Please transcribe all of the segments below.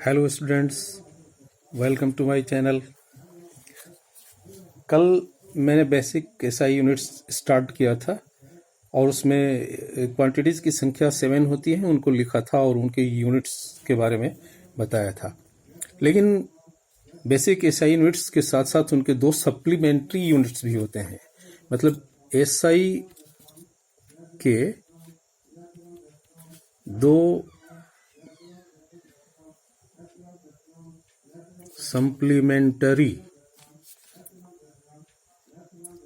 Hello students, welcome to my channel. कल मैंने basic SI units start किया था और उसमें क्वांटिटीज़ की संख्या 7 होती है उनको लिखा था और उनके यूनिट्स के बारे में बताया था। लेकिन बेसिक एसआई यूनिट्स के साथ साथ उनके 2 सप्लीमेंट्री यूनिट्स भी होते हैं। मतलब एसआई के 2 सप्लीमेंटरी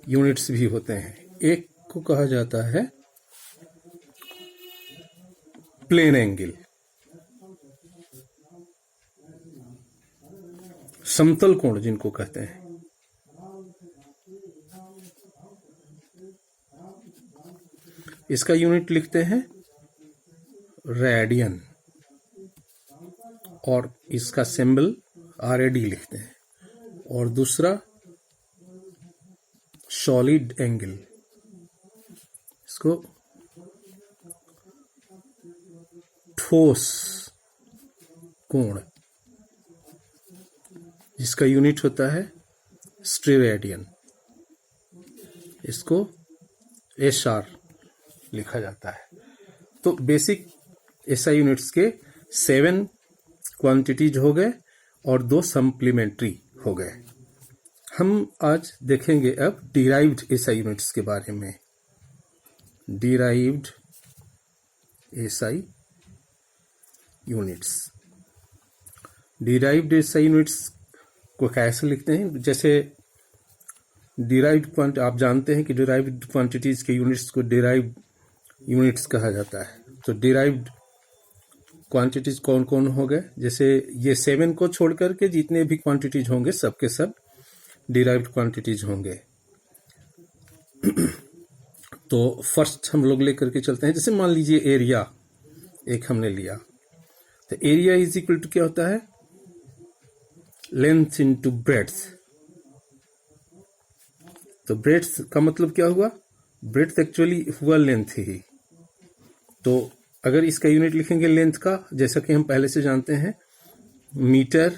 यूनिट्स भी होते हैं। एक को कहा जाता है प्लेन एंगल, समतल कोण जिनको कहते हैं। इसका यूनिट लिखते हैं रेडियन और इसका सिंबल RAD लिखते हैं। और दूसरा सॉलिड एंगल, इसको ठोस कोण, जिसका यूनिट होता है स्टेरेडियन, इसको SR लिखा जाता है। तो बेसिक SI यूनिट्स के 7 क्वांटिटीज हो गए और 2 सप्लीमेंट्री हो गए। हम आज देखेंगे अब डिराइव्ड SI यूनिट्स के बारे में। Derived SI units, derived SI units को कैसे लिखते हैं? जैसे डिराइव्ड आप जानते हैं कि डिराइव्ड क्वांटिटीज के यूनिट्स को डिराइव्ड यूनिट्स कहा जाता है। तो डिराइव्ड क्वांटिटीज कौन कौन हो गए? जैसे ये 7 को छोड़ करके जितने भी क्वांटिटीज होंगे सबके सब डिराइव्ड क्वांटिटीज होंगे। तो फर्स्ट हम लोग लेकर के चलते हैं। जैसे मान लीजिए एरिया एक हमने लिया, तो एरिया इज इक्वल टू क्या होता है? Length into breadth. तो ब्रेड्थ का मतलब क्या हुआ? ब्रेड्थ एक्चुअली हुआ लेंथ ही। तो अगर इसका यूनिट लिखेंगे लेंथ का, जैसा कि हम पहले से जानते हैं मीटर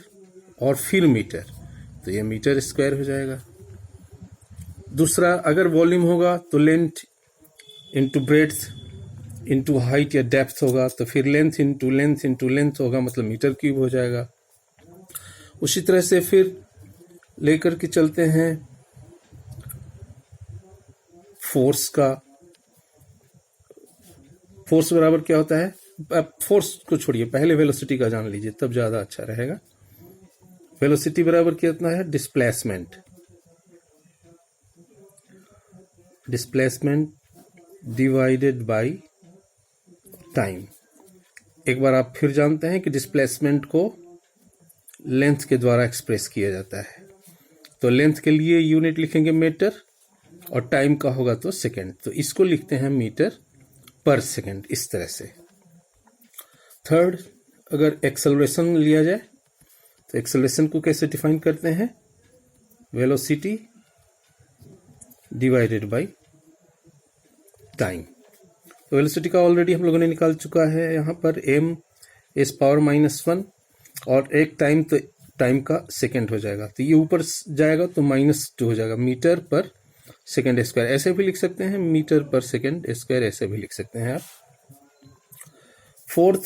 और फिर मीटर, तो ये मीटर स्क्वायर हो जाएगा। दूसरा, अगर वॉल्यूम होगा तो length into breadth into height या डेप्थ होगा, तो फिर लेंथ इंटू लेंथ होगा, मतलब मीटर क्यूब हो जाएगा। उसी तरह से फिर लेकर के चलते हैं फोर्स का। फोर्स बराबर क्या होता है? अब फोर्स को छोड़िए, पहले वेलोसिटी का जान लीजिए तब ज्यादा अच्छा रहेगा। वेलोसिटी बराबर कितना है? Displacement. Displacement divided by time. एक बार आप फिर जानते हैं कि डिस्प्लेसमेंट को लेंथ के द्वारा एक्सप्रेस किया जाता है। तो लेंथ के लिए यूनिट लिखेंगे मीटर और टाइम का होगा तो सेकेंड। तो इसको लिखते हैं मीटर पर सेकेंड, इस तरह से। थर्ड, अगर एक्सेलरेशन लिया जाए तो एक्सेलरेशन को कैसे डिफाइन करते हैं? Velocity divided by time. तो वेलोसिटी का ऑलरेडी हम लोगों ने निकाल चुका है यहाँ पर m इस पावर -1 और एक टाइम, तो टाइम का सेकेंड हो जाएगा, तो ये ऊपर जाएगा तो -2 हो जाएगा। मीटर पर सेकेंड स्क्वायर ऐसे भी लिख सकते हैं, मीटर पर सेकेंड स्क्वायर ऐसे भी लिख सकते हैं आप। फोर्थ,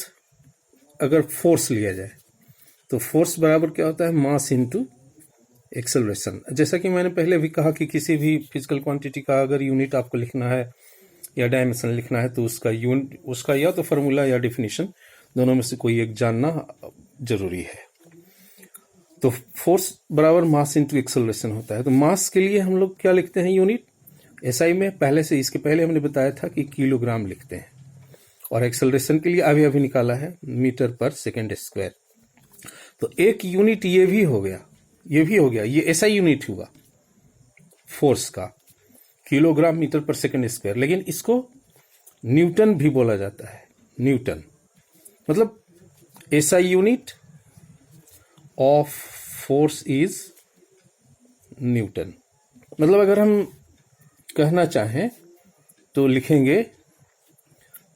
अगर फोर्स लिया जाए तो फोर्स बराबर क्या होता है? Mass into acceleration. जैसा कि मैंने पहले भी कहा कि किसी भी फिजिकल क्वांटिटी का अगर यूनिट आपको लिखना है या डायमेंशन लिखना है तो उसका या तो फॉर्मूला या डेफिनेशन, दोनों में से कोई एक जानना जरूरी है। तो फोर्स बराबर मास इनटू एक्सेलरेशन होता है। तो मास के लिए हम लोग क्या लिखते हैं यूनिट? एसआई में पहले से, इसके पहले हमने बताया था कि किलोग्राम लिखते हैं। और एक्सेलरेशन के लिए अभी निकाला है मीटर पर सेकेंड स्क्वायर। तो एक यूनिट ये भी हो गया, ये एसआई यूनिट हुआ फोर्स का, kilogram metre per second square. लेकिन इसको न्यूटन भी बोला जाता है। न्यूटन मतलब SI unit of force is Newton. मतलब अगर हम कहना चाहें तो लिखेंगे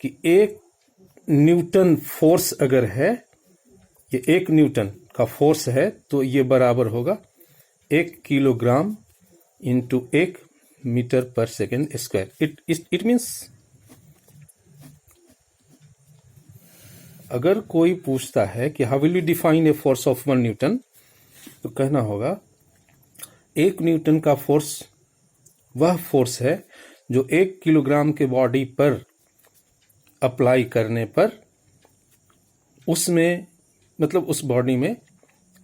कि एक न्यूटन फोर्स अगर है ये 1 न्यूटन का फोर्स है, तो ये बराबर होगा 1 kilogram into 1 metre per second square. It means अगर कोई पूछता है कि how will you define a force of 1 Newton, तो कहना होगा 1 न्यूटन का फोर्स वह फोर्स है जो 1 किलोग्राम के बॉडी पर अप्लाई करने पर उसमें मतलब उस बॉडी में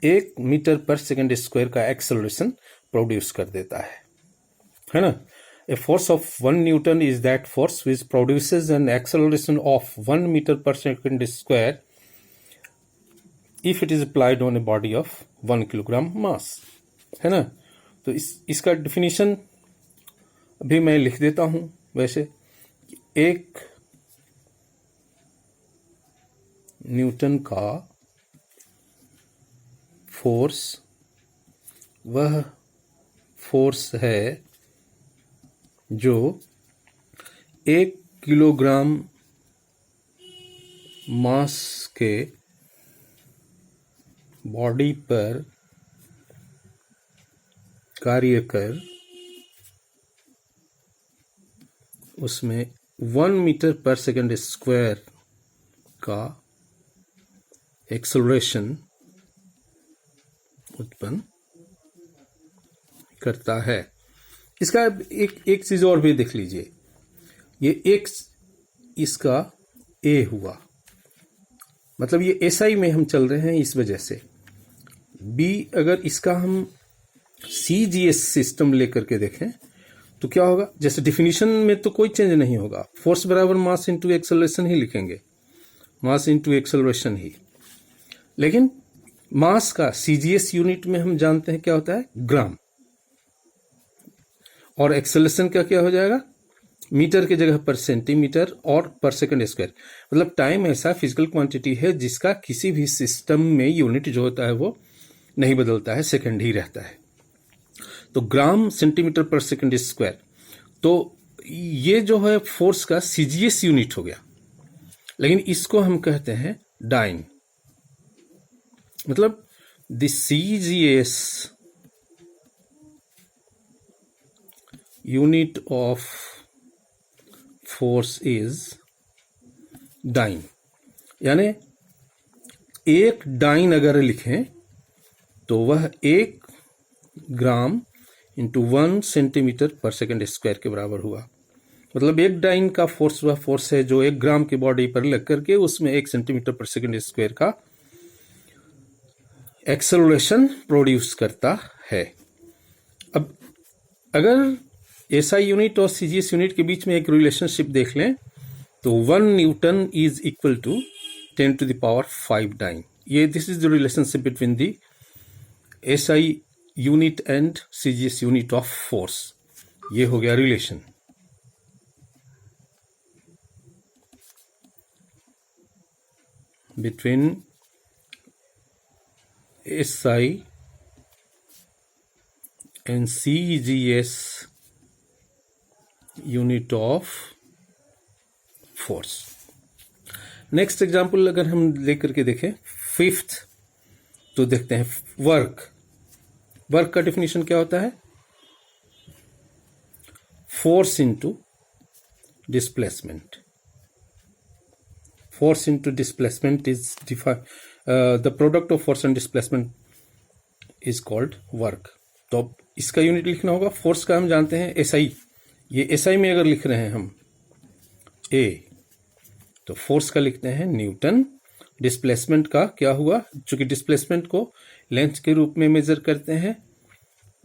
1 मीटर पर सेकेंड स्क्वायर का एक्सेलरेशन प्रोड्यूस कर देता है ना। A force of 1 newton is that force which produces an acceleration of 1 metre per second square if it is applied on a body of 1 kilogram mass, है ना। तो इसका definition अभी मैं लिख देता हूं। वैसे 1 न्यूटन का फोर्स वह फोर्स है जो 1 किलोग्राम मास के बॉडी पर कार्य कर उसमें 1 मीटर पर सेकेंड स्क्वायर का एक्सेलरेशन उत्पन्न करता है। इसका एक चीज और भी देख लीजिए, ये एक इसका ए हुआ, मतलब ये एसआई में हम चल रहे हैं इस वजह से। बी अगर इसका हम सीजीएस सिस्टम लेकर के देखें तो क्या होगा, जैसे डिफिनीशन में तो कोई चेंज नहीं होगा, फोर्स बराबर मास इंटू एक्सेलरेशन ही लिखेंगे, मास इंटू एक्सेलरेशन ही। लेकिन मास का सीजीएस यूनिट में हम जानते हैं क्या होता है, ग्राम, और एक्सेलरेशन का क्या हो जाएगा, मीटर की जगह पर सेंटीमीटर और पर सेकंड स्क्वायर। मतलब टाइम ऐसा फिजिकल क्वांटिटी है जिसका किसी भी सिस्टम में यूनिट जो होता है वो नहीं बदलता है, सेकंड ही रहता है। तो ग्राम सेंटीमीटर पर सेकंड स्क्वायर, तो ये जो है फोर्स का सीजीएस यूनिट हो गया। लेकिन इसको हम कहते हैं डाइन, मतलब the CGS unit of force is dyne. यानी एक डाइन अगर लिखें तो वह 1 ग्राम इंटू 1 सेंटीमीटर पर सेकेंड स्क्वायर के बराबर हुआ। मतलब एक डाइन का फोर्स वह फोर्स है जो 1 ग्राम की बॉडी पर लग करके उसमें 1 सेंटीमीटर पर सेकेंड स्क्वायर का एक्सेलरेशन प्रोड्यूस करता है। अब अगर एसआई यूनिट और सीजीएस यूनिट के बीच में एक रिलेशनशिप देख लें तो 1 newton is equal to 10 to the power 5 dyne. ये this is the relationship between the SI unit and CGS unit of force. ये हो गया relation. Between SI and CGS unit of force. Next example अगर हम लेकर के देखें 5th, तो देखते हैं वर्क। वर्क का डेफिनेशन क्या होता है, force into displacement. Force into displacement is the product of force and displacement is called work. तो अब इसका यूनिट लिखना होगा। फोर्स का हम जानते हैं एसआई, ये एसआई में अगर लिख रहे हैं हम ए, तो फोर्स का लिखते हैं न्यूटन। डिस्प्लेसमेंट का क्या हुआ, चूंकि डिस्प्लेसमेंट को लेंथ के रूप में मेजर करते हैं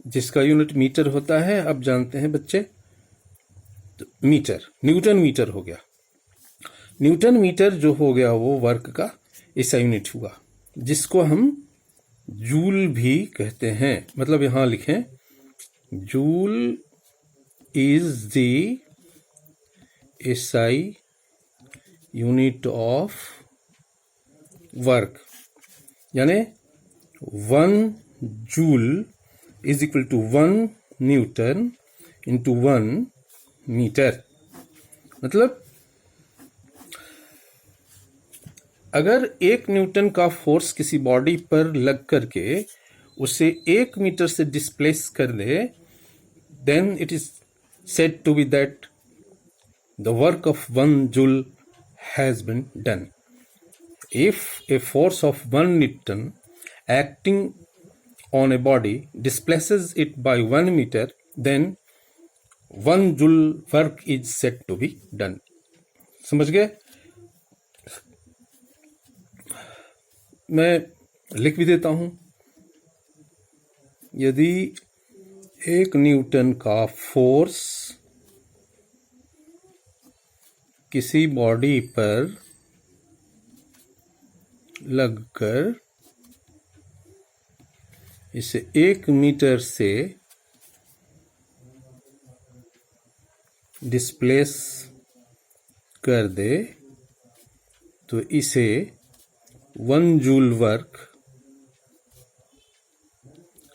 जिसका यूनिट मीटर होता है, अब जानते हैं बच्चे, तो मीटर, न्यूटन मीटर हो गया। न्यूटन मीटर जो हो गया वो वर्क का ऐसा यूनिट हुआ जिसको हम जूल भी कहते हैं। मतलब यहां लिखें joule is the SI unit of work, यानी 1 joule is equal to 1 newton into 1 metre. मतलब अगर 1 न्यूटन का फोर्स किसी बॉडी पर लग करके उसे 1 मीटर से डिस्प्लेस कर दे, then it is said to be that the work of 1 joule has been done. If a force of 1 Newton acting on a body displaces it by 1 meter, then 1 joule work is said to be done. समझ गए? मैं लिख भी देता हूं. यदि 1 Newton का force किसी बॉडी पर लगकर इसे 1 मीटर से डिस्प्लेस कर दे तो इसे 1 जूल वर्क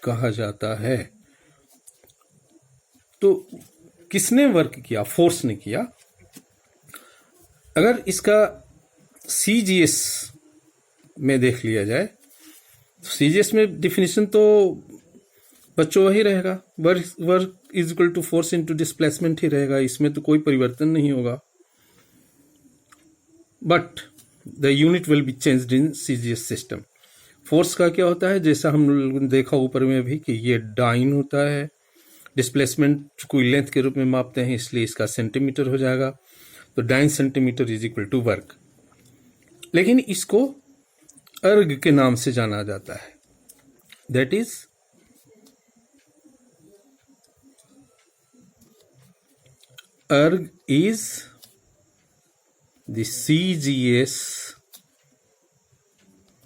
कहा जाता है. तो किसने वर्क किया? फोर्स ने किया. अगर इसका CGS में देख लिया जाए तो CGS में डिफिनीशन तो बच्चों वही रहेगा, work is equal to force into displacement ही रहेगा. इसमें तो कोई परिवर्तन नहीं होगा. But the unit will be changed in CGS system. Force का क्या होता है, जैसा हम लोगों ने देखा ऊपर में भी कि ये डाइन होता है. डिस्प्लेसमेंट कोई लेंथ के रूप में मापते हैं, इसलिए इसका सेंटीमीटर हो जाएगा. तो dyne centimetre is equal to work. लेकिन इसको अर्ग के नाम से जाना जाता है. That is erg is the CGS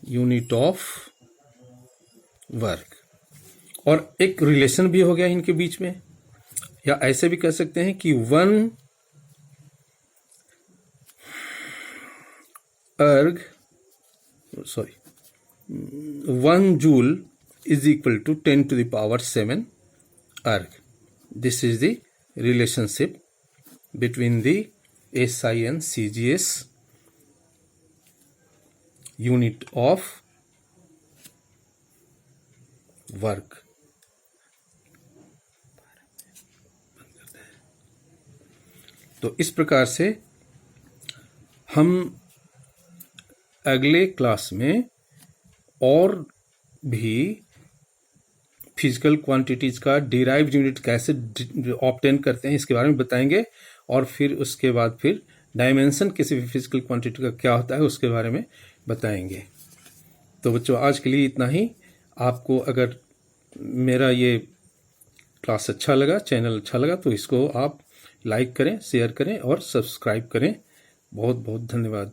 unit of work. और एक रिलेशन भी हो गया इनके बीच में, या ऐसे भी कह सकते हैं कि 1 joule is equal to 10 to the power 7 erg. This is the relationship between the SI and CGS unit of work. तो इस प्रकार से हम अगले क्लास में और भी फिजिकल क्वांटिटीज का डिराइव्ड यूनिट कैसे ऑब्टेन करते हैं इसके बारे में बताएंगे. और फिर उसके बाद फिर डायमेंशन किसी भी फिजिकल क्वांटिटी का क्या होता है उसके बारे में बताएंगे. तो बच्चों आज के लिए इतना ही. आपको अगर मेरा ये क्लास अच्छा लगा, चैनल अच्छा लगा, तो इसको आप लाइक करें, शेयर करें और सब्सक्राइब करें. बहुत बहुत धन्यवाद.